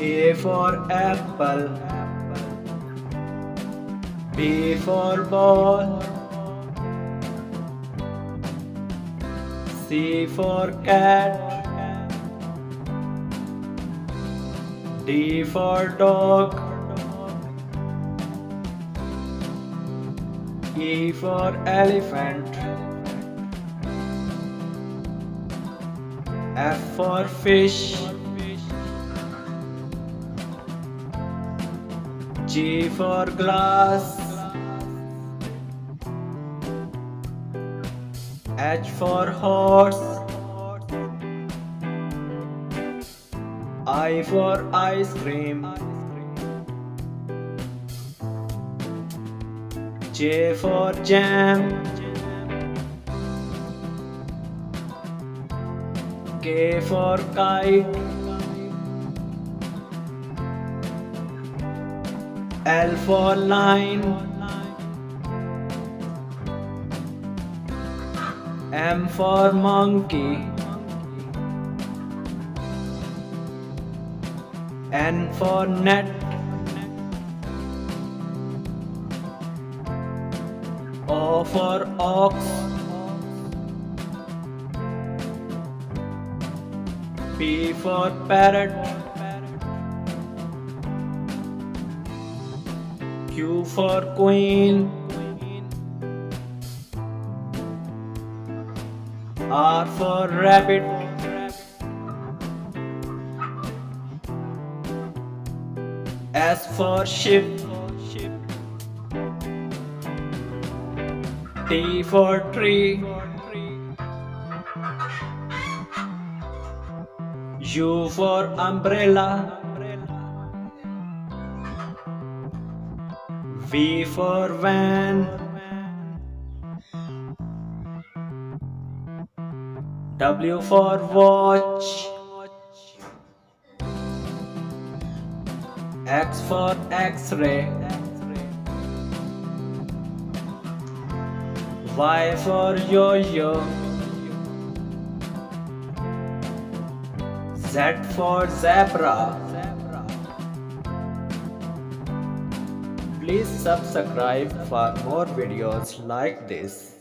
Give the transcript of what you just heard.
A for apple, B for ball, C for cat, D for dog, E for elephant, F for fish, G for glass, H for horse, I for ice cream, J for jam, K for kite, L for line, M for monkey, N for net, O for ox, P for parrot, Q for queen, R for rabbit, S for ship, T for tree, U for umbrella, V for van, W for watch, X for X-ray, Y for yo-yo, Z for zebra. Please subscribe for more videos like this.